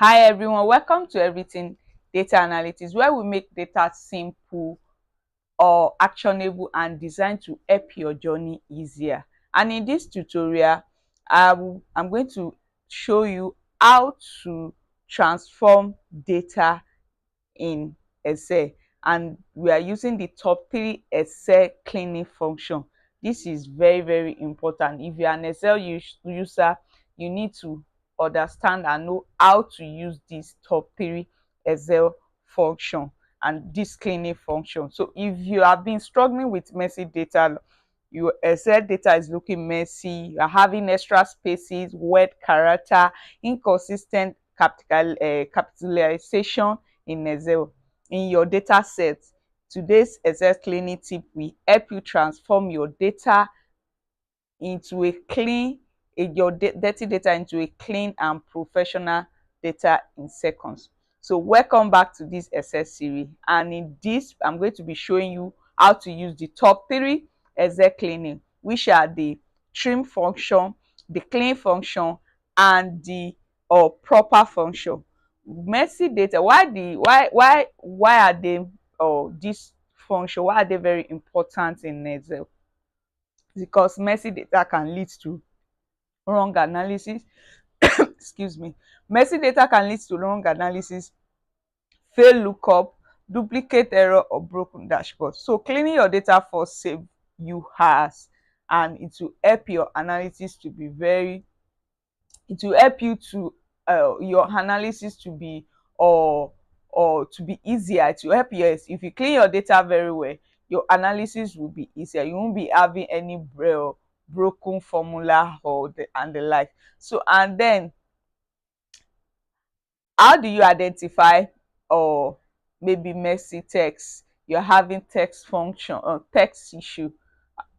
Hi everyone, welcome to Everything Data Analytics, where we make data simple or actionable and designed to help your journey easier. And in this tutorial, I'm going to show you how to transform data in Excel, and we are using the top 3 Excel cleaning function. This is very important. If you are an Excel user, you need to understand and know how to use this top 3 Excel function and this cleaning function. So if you have been struggling with messy data, your Excel data is looking messy, you are having extra spaces, word character, inconsistent capitalization in Excel in your data set, today's Excel cleaning tip will help you transform your data into a clean dirty data into a clean and professional data in seconds. So welcome back to this Excel series, and in this I'm going to be showing you how to use the top 3 Excel cleaning, which are the trim function, the clean function, and the proper function. Messy data, why are they this function, why are they very important in Excel? Because messy data can lead to wrong analysis. Excuse me. Messy data can lead to wrong analysis, fail lookup, duplicate error, or broken dashboard. So cleaning your data first save you has, and it will help your analysis to be very, it will help you to your analysis to be or to be easier. It will help you. Yes, if you clean your data very well, your analysis will be easier. You won't be having any broken formula and the like. So, and then how do you identify or maybe messy text? You're having text function or text issue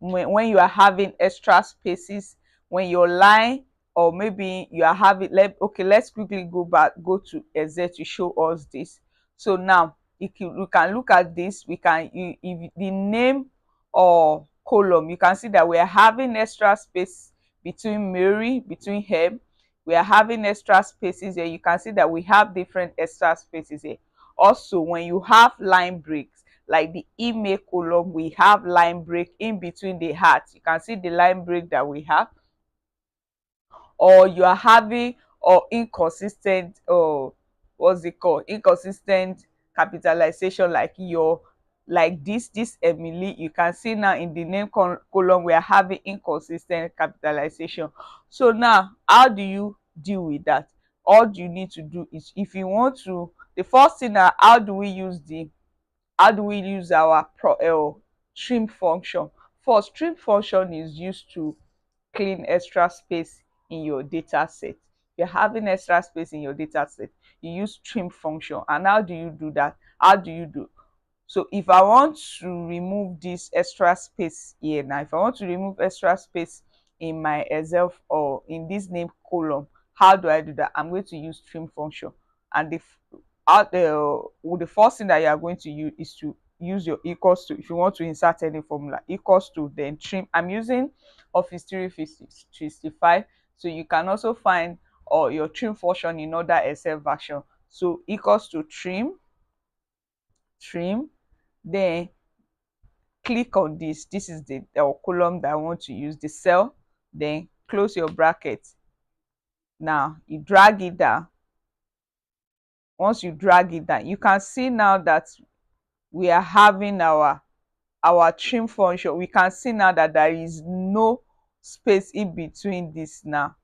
when you are having extra spaces, when your line, or maybe you are having, let's quickly go to Excel to show us this. So now if you can look at this, we can, if the name or column, you can see that we are having extra space between Mary, between him. We are having extra spaces here. You can see that we have different extra spaces here. Also, when you have line breaks, like the email column, we have line break in between the hearts. You can see the line break that we have. Or you are having or inconsistent, or what's it called, inconsistent capitalization, like your, like this Emily. You can see now in the name column we are having inconsistent capitalization. So now how do you deal with that? All you need to do is, if you want to, the first thing, now how do we use our trim function? First, trim function is used to clean extra space in your data set. You're having extra space in your data set, you use trim function. And how do you do that? How do you do? So if I want to remove this extra space here, now if I want to remove extra space in my Excel or in this name column, how do I do that? I'm going to use trim function. And the first thing that you are going to use is to use your equals to. If you want to insert any formula, equals to, then trim. I'm using Office 365, so you can also find your trim function in other Excel version. So equals to trim, then click on this. This is the column that I want to use, the cell. Then close your bracket. Now you drag it down. Once you drag it down, you can see now that we are having our trim function. We can see now that there is no space in between this. Now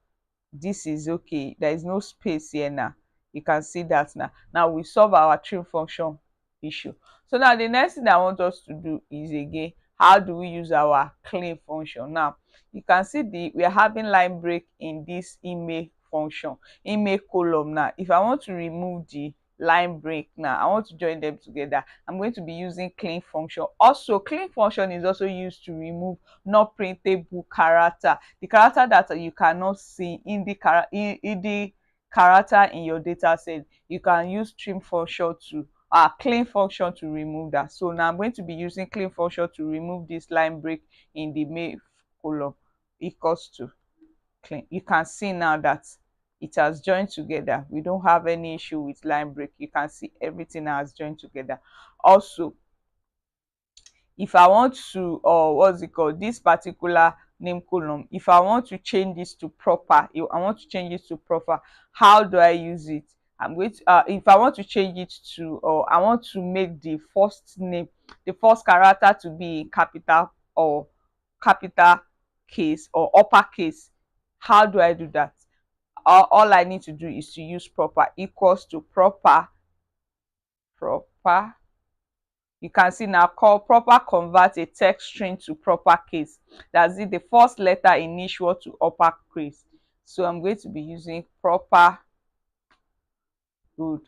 this is okay, there is no space here. Now you can see that. Now we solve our trim function issue. So now the next thing I want us to do is, again, how do we use our clean function? Now you can see we are having line break in this email function, email column. Now if I want to remove the line break, now I want to join them together, I'm going to be using clean function. Also, clean function is also used to remove not printable character, the character that you cannot see in the character in your data set. You can use trim function to clean function to remove that. So now I'm going to be using clean function to remove this line break in the main column, equals to clean. You can see now that it has joined together. We don't have any issue with line break. You can see everything has joined together. Also, if I want to, what's it called, this particular name column, if I want to change this to proper, if I want to change it to proper, how do I use it? I'm going to, if I want to change it to, or I want to make the first name, the first character to be in capital or capital case or uppercase, how do I do that? All I need to do is to use proper equals to proper. You can see now, call proper convert a text string to proper case. That's it, the first letter in each word to uppercase. So I'm going to be using proper. Good.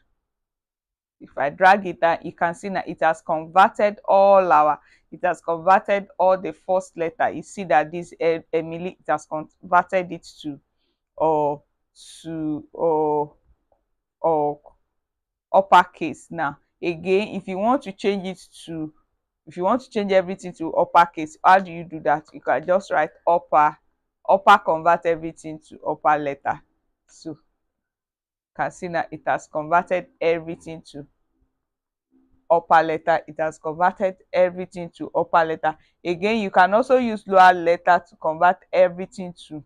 If I drag it down, you can see now it has converted all the first letter. You see that this Emily, it has converted it to or or uppercase. Now again, if you want to change it to, if you want to change everything to uppercase, how do you do that? You can just write upper convert everything to upper letter. So you can see now it has converted everything to upper letter. It has converted everything to upper letter. Again, you can also use lower letter to convert everything to,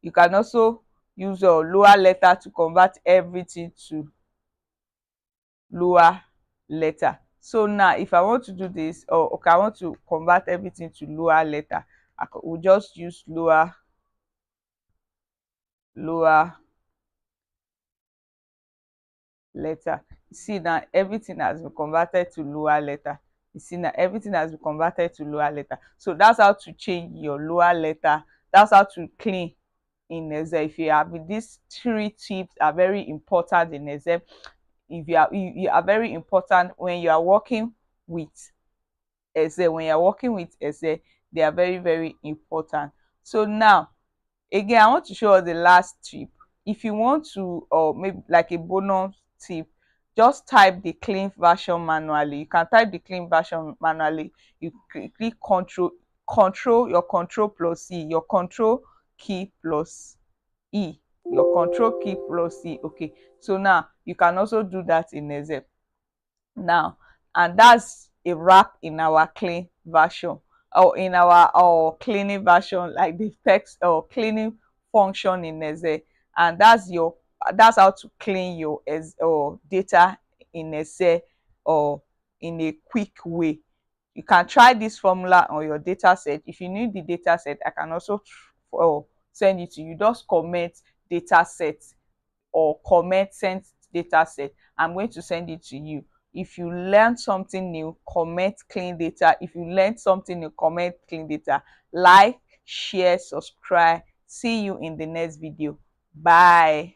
you can also use a lower letter to convert everything to lower letter. So now if I want to do this, or okay, I want to convert everything to lower letter, I will just use lower letter. You see now everything has been converted to lower letter. You see now everything has been converted to lower letter. So that's how to change your lower letter. That's how to clean in Excel. If you have, these 3 tips are very important in Excel. If you are very important when you are working with Excel. When you're working with Excel, they are very, very important. So now, again, I want to show you the last tip. If you want to, or maybe like a bonus tip, just type the clean version manually. You can type the clean version manually. You click control, your control plus E, your control key plus E, your control key plus E. Okay, so now you can also do that in Excel now, and that's a wrap in our clean version, or in our cleaning version, like the text or cleaning function in Excel. And that's how to clean your or data in Excel, or in a quick way. You can try this formula on your data set. If you need the data set, I can also send it to you. Just comment data set or comment send data set. I'm going to send it to you. If you learn something new, comment clean data. If you learn something new, comment clean data. Like, share, subscribe. See you in the next video. Bye.